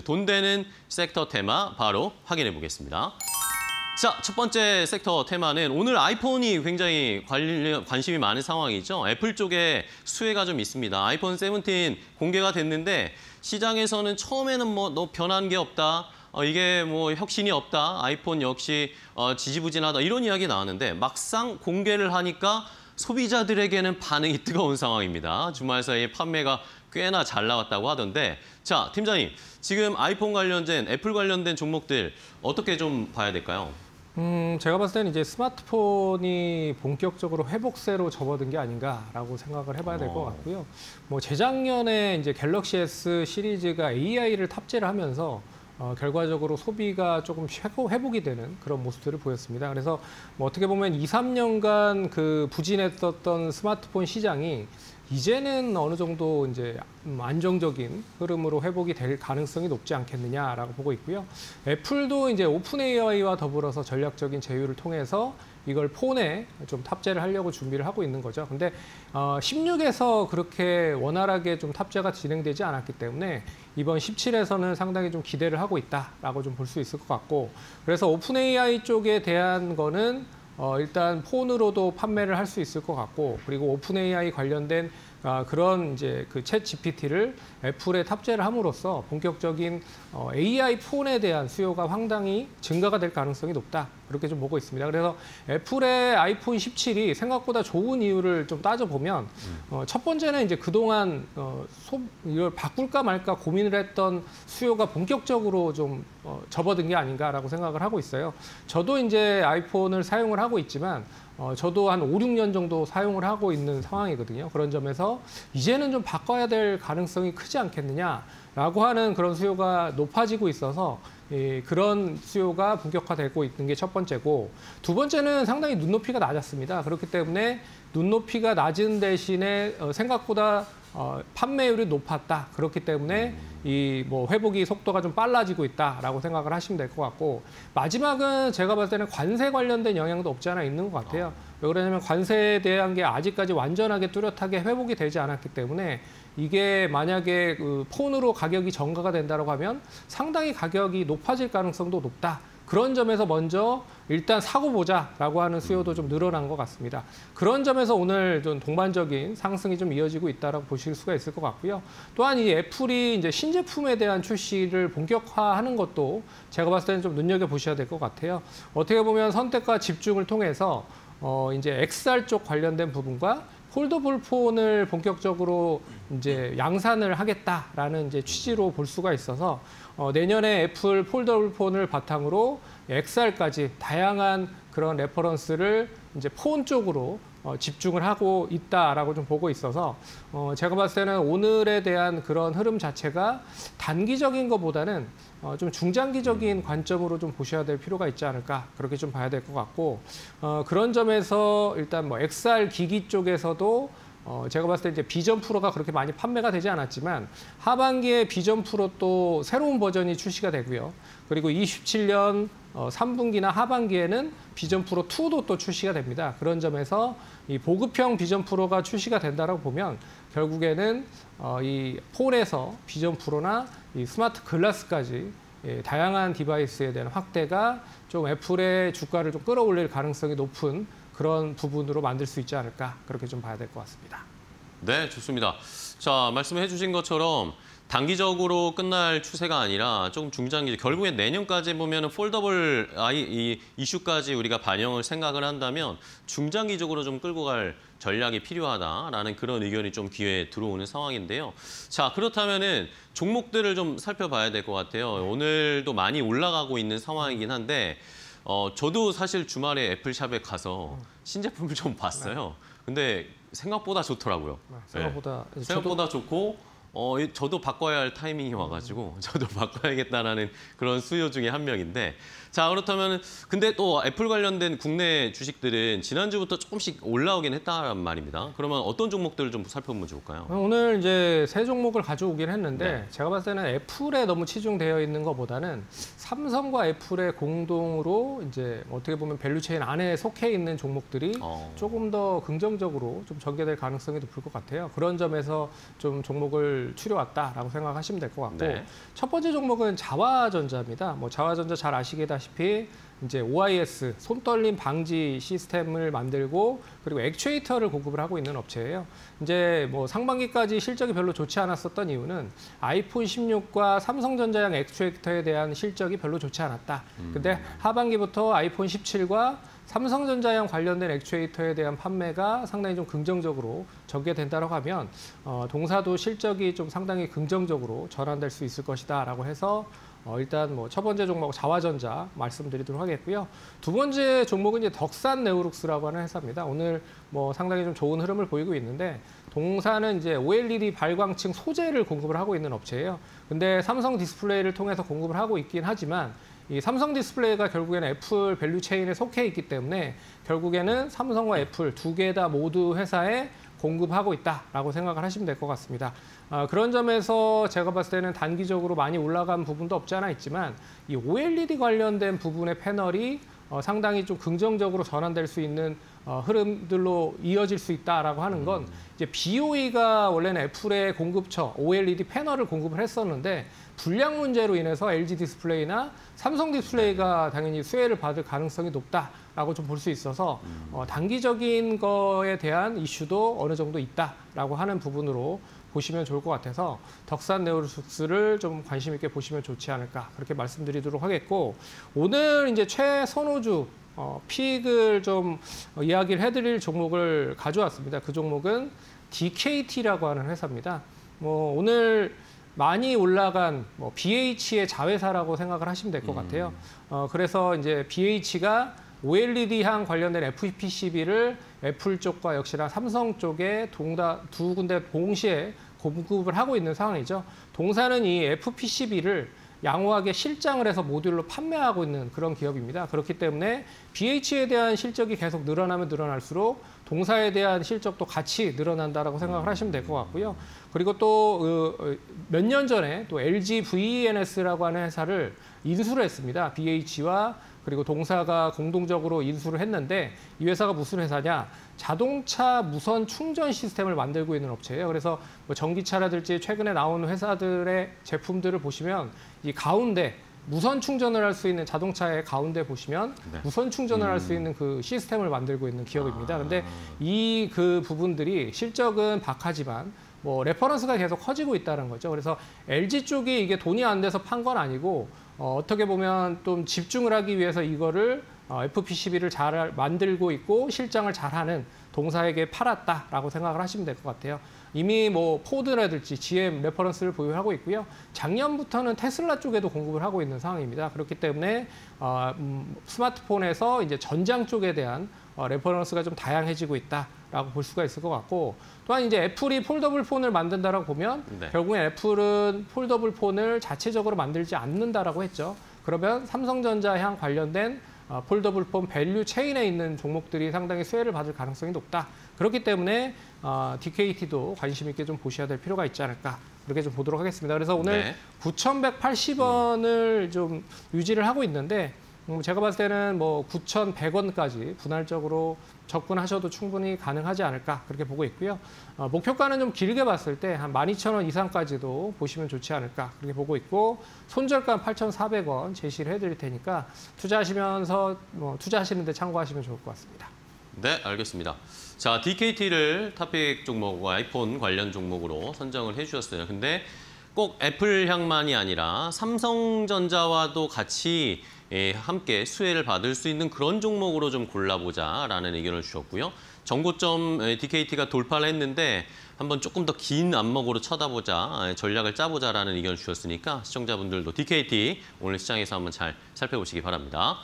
돈 되는 섹터 테마 바로 확인해 보겠습니다. 자, 첫 번째 섹터 테마는 오늘 아이폰이 굉장히 관심이 많은 상황이죠. 애플 쪽에 수혜가 좀 있습니다. 아이폰 17 공개가 됐는데 시장에서는 처음에는 뭐 변한 게 없다. 이게 뭐 혁신이 없다. 아이폰 역시 지지부진하다. 이런 이야기 나왔는데 막상 공개를 하니까 소비자들에게는 반응이 뜨거운 상황입니다. 주말 사이에 판매가 꽤나 잘 나왔다고 하던데 자, 팀장님, 지금 아이폰 관련된, 애플 관련된 종목들 어떻게 좀 봐야 될까요? 제가 봤을 때는 이제 스마트폰이 본격적으로 회복세로 접어든 게 아닌가라고 생각을 해봐야 될 것 같고요. 뭐 재작년에 이제 갤럭시 S 시리즈가 AI를 탑재를 하면서 결과적으로 소비가 조금 회복이 되는 그런 모습들을 보였습니다. 그래서 뭐 어떻게 보면 2, 3년간 그 부진했었던 스마트폰 시장이 이제는 어느 정도 이제 안정적인 흐름으로 회복이 될 가능성이 높지 않겠느냐라고 보고 있고요. 애플도 이제 오픈 AI와 더불어서 전략적인 제휴를 통해서 이걸 폰에 좀 탑재를 하려고 준비를 하고 있는 거죠. 근데 16에서 그렇게 원활하게 좀 탑재가 진행되지 않았기 때문에 이번 17에서는 상당히 좀 기대를 하고 있다라고 좀 볼 수 있을 것 같고, 그래서 오픈 AI 쪽에 대한 거는 일단 폰으로도 판매를 할 수 있을 것 같고, 그리고 오픈 AI 관련된 그런 이제 그 챗 GPT를 애플에 탑재를 함으로써 본격적인 AI 폰에 대한 수요가 상당히 증가가 될 가능성이 높다. 그렇게 좀 보고 있습니다. 그래서 애플의 아이폰 17이 생각보다 좋은 이유를 좀 따져보면 첫 번째는 이제 그동안 이걸 바꿀까 말까 고민을 했던 수요가 본격적으로 좀 접어든 게 아닌가라고 생각을 하고 있어요. 저도 이제 아이폰을 사용을 하고 있지만 저도 한 5, 6년 정도 사용을 하고 있는 상황이거든요. 그런 점에서 이제는 좀 바꿔야 될 가능성이 크지 않겠느냐라고 하는 그런 수요가 높아지고 있어서 그런 수요가 본격화되고 있는 게 첫 번째고, 두 번째는 상당히 눈높이가 낮았습니다. 그렇기 때문에 눈높이가 낮은 대신에 생각보다 판매율이 높았다. 그렇기 때문에 이 뭐 회복이 속도가 좀 빨라지고 있다라고 생각을 하시면 될 것 같고, 마지막은 제가 봤을 때는 관세 관련된 영향도 없지 않아 있는 것 같아요. 왜 그러냐면 관세에 대한 게 아직까지 완전하게 뚜렷하게 회복이 되지 않았기 때문에 이게 만약에 그 폰으로 가격이 전가가 된다고 하면 상당히 가격이 높아질 가능성도 높다. 그런 점에서 먼저 일단 사고 보자라고 하는 수요도 좀 늘어난 것 같습니다. 그런 점에서 오늘 좀 동반적인 상승이 좀 이어지고 있다라고 보실 수가 있을 것 같고요. 또한 이 애플이 이제 신제품에 대한 출시를 본격화하는 것도 제가 봤을 때는 좀 눈여겨 보셔야 될 것 같아요. 어떻게 보면 선택과 집중을 통해서 이제 XR 쪽 관련된 부분과 폴더블 폰을 본격적으로 이제 양산을 하겠다라는 이제 취지로 볼 수가 있어서 내년에 애플 폴더블 폰을 바탕으로 XR까지 다양한 그런 레퍼런스를 이제 폰 쪽으로 집중을 하고 있다라고 좀 보고 있어서 제가 봤을 때는 오늘에 대한 그런 흐름 자체가 단기적인 것보다는 좀 중장기적인 관점으로 좀 보셔야 될 필요가 있지 않을까, 그렇게 좀 봐야 될 것 같고, 그런 점에서 일단 뭐 XR 기기 쪽에서도 제가 봤을 때 이제 비전 프로가 그렇게 많이 판매가 되지 않았지만 하반기에 비전 프로 또 새로운 버전이 출시가 되고요. 그리고 27년 3분기나 하반기에는 비전 프로 2도 또 출시가 됩니다. 그런 점에서 이 보급형 비전 프로가 출시가 된다라고 보면 결국에는 이 폰에서 비전 프로나 이 스마트 글라스까지 다양한 디바이스에 대한 확대가 좀 애플의 주가를 좀 끌어올릴 가능성이 높은 그런 부분으로 만들 수 있지 않을까, 그렇게 좀 봐야 될 것 같습니다. 네, 좋습니다. 자, 말씀해 주신 것처럼 단기적으로 끝날 추세가 아니라 조금 중장기, 결국엔 내년까지 보면 폴더블 이 이슈까지 우리가 반영을 생각을 한다면 중장기적으로 좀 끌고 갈 전략이 필요하다라는 그런 의견이 좀 귀에 들어오는 상황인데요. 자, 그렇다면은 종목들을 좀 살펴봐야 될 것 같아요. 오늘도 많이 올라가고 있는 상황이긴 한데 저도 사실 주말에 애플샵에 가서 신제품을 좀 봤어요. 근데 생각보다 좋더라고요. 생각보다 좋고 저도 바꿔야 할 타이밍이 와가지고 저도 바꿔야겠다라는 그런 수요 중에 한 명인데, 자, 그렇다면 근데 또 애플 관련된 국내 주식들은 지난주부터 조금씩 올라오긴 했다는 말입니다. 그러면 어떤 종목들을 좀 살펴보면 좋을까요? 오늘 이제 세 종목을 가져오긴 했는데 네. 제가 봤을 때는 애플에 너무 치중되어 있는 것보다는 삼성과 애플의 공동으로 이제 어떻게 보면 밸류체인 안에 속해 있는 종목들이 조금 더 긍정적으로 좀 전개될 가능성이 높을 것 같아요. 그런 점에서 좀 종목을 수익을 추려왔다라고 생각하시면 될 것 같고 네. 첫 번째 종목은 자화전자입니다. 뭐 자화전자 잘 아시다시피 이제 OIS 손떨림 방지 시스템을 만들고 그리고 액추에이터를 공급을 하고 있는 업체예요. 이제 뭐 상반기까지 실적이 별로 좋지 않았었던 이유는 아이폰 16과 삼성전자용 액추에이터에 대한 실적이 별로 좋지 않았다. 근데 하반기부터 아이폰 17과 삼성전자용 관련된 액추에이터에 대한 판매가 상당히 좀 긍정적으로 전개된다고 하면 동사도 실적이 좀 상당히 긍정적으로 전환될 수 있을 것이다라고 해서 일단 뭐 첫 번째 종목 자화전자 말씀드리도록 하겠고요. 두 번째 종목은 이제 덕산네오룩스라고 하는 회사입니다. 오늘 뭐 상당히 좀 좋은 흐름을 보이고 있는데 동사는 이제 OLED 발광층 소재를 공급을 하고 있는 업체예요. 근데 삼성 디스플레이를 통해서 공급을 하고 있긴 하지만 이 삼성 디스플레이가 결국에는 애플 밸류 체인에 속해 있기 때문에 결국에는 삼성과 애플 두 개 다 모두 회사에 공급하고 있다라고 생각을 하시면 될 것 같습니다. 그런 점에서 제가 봤을 때는 단기적으로 많이 올라간 부분도 없지 않아 있지만 이 OLED 관련된 부분의 패널이 상당히 좀 긍정적으로 전환될 수 있는 흐름들로 이어질 수 있다라고 하는 건 이제 BOE가 원래는 애플의 공급처 OLED 패널을 공급을 했었는데 불량 문제로 인해서 LG 디스플레이나 삼성 디스플레이가 당연히 수혜를 받을 가능성이 높다라고 좀 볼 수 있어서 단기적인 거에 대한 이슈도 어느 정도 있다라고 하는 부분으로 보시면 좋을 것 같아서 덕산네오룩스를 좀 관심 있게 보시면 좋지 않을까 그렇게 말씀드리도록 하겠고 오늘 이제 최선호주 픽을 좀 이야기를 해드릴 종목을 가져왔습니다. 그 종목은 DKT라고 하는 회사입니다. 뭐 오늘 많이 올라간 BH의 자회사라고 생각을 하시면 될 것 같아요. 그래서 이제 BH가 OLED향 관련된 FPCB를 애플 쪽과 역시나 삼성 쪽에 두 군데 동시에 공급을 하고 있는 상황이죠. 동사는 이 FPCB를 양호하게 실장을 해서 모듈로 판매하고 있는 그런 기업입니다. 그렇기 때문에 BH에 대한 실적이 계속 늘어나면 늘어날수록 동사에 대한 실적도 같이 늘어난다라고 생각을 하시면 될 것 같고요. 그리고 또 몇 년 전에 또 LG VENS라고 하는 회사를 인수를 했습니다. BH와 그리고 동사가 공동적으로 인수를 했는데 이 회사가 무슨 회사냐? 자동차 무선 충전 시스템을 만들고 있는 업체예요. 그래서 뭐 전기차라든지 최근에 나온 회사들의 제품들을 보시면 이 가운데 무선 충전을 할 수 있는 자동차의 가운데 보시면 네. 무선 충전을 할 수 있는 그 시스템을 만들고 있는 기업입니다. 근데 이 그 부분들이 실적은 박하지만 뭐 레퍼런스가 계속 커지고 있다는 거죠. 그래서 LG 쪽이 이게 돈이 안 돼서 판 건 아니고 어떻게 보면 좀 집중을 하기 위해서 이거를 FPCB를 잘 만들고 있고 실장을 잘하는 동사에게 팔았다라고 생각을 하시면 될 것 같아요. 이미 뭐 포드라든지 GM 레퍼런스를 보유하고 있고요. 작년부터는 테슬라 쪽에도 공급을 하고 있는 상황입니다. 그렇기 때문에 스마트폰에서 이제 전장 쪽에 대한 레퍼런스가 좀 다양해지고 있다라고 볼 수가 있을 것 같고 또한 이제 애플이 폴더블 폰을 만든다라고 보면 네. 결국엔 애플은 폴더블 폰을 자체적으로 만들지 않는다라고 했죠. 그러면 삼성전자향 관련된 폴더블 폰 밸류 체인에 있는 종목들이 상당히 수혜를 받을 가능성이 높다. 그렇기 때문에 DKT도 관심 있게 좀 보셔야 될 필요가 있지 않을까. 그렇게 좀 보도록 하겠습니다. 그래서 오늘 네. 9,180원을 좀 유지를 하고 있는데 제가 봤을 때는 뭐 9,100원까지 분할적으로 접근하셔도 충분히 가능하지 않을까 그렇게 보고 있고요. 목표가는 좀 길게 봤을 때 한 12,000원 이상까지도 보시면 좋지 않을까 그렇게 보고 있고 손절가 8,400원 제시를 해드릴 테니까 투자하시면서 투자하시는 데 참고하시면 좋을 것 같습니다. 네, 알겠습니다. 자, DKT를 탑픽 종목과 아이폰 관련 종목으로 선정을 해주셨어요. 근데 꼭 애플향만이 아니라 삼성전자와도 같이 함께 수혜를 받을 수 있는 그런 종목으로 좀 골라보자라는 의견을 주셨고요. 정고점 DKT가 돌파를 했는데 한번 조금 더 긴 안목으로 쳐다보자, 전략을 짜보자라는 의견을 주셨으니까 시청자분들도 DKT 오늘 시장에서 한번 잘 살펴보시기 바랍니다.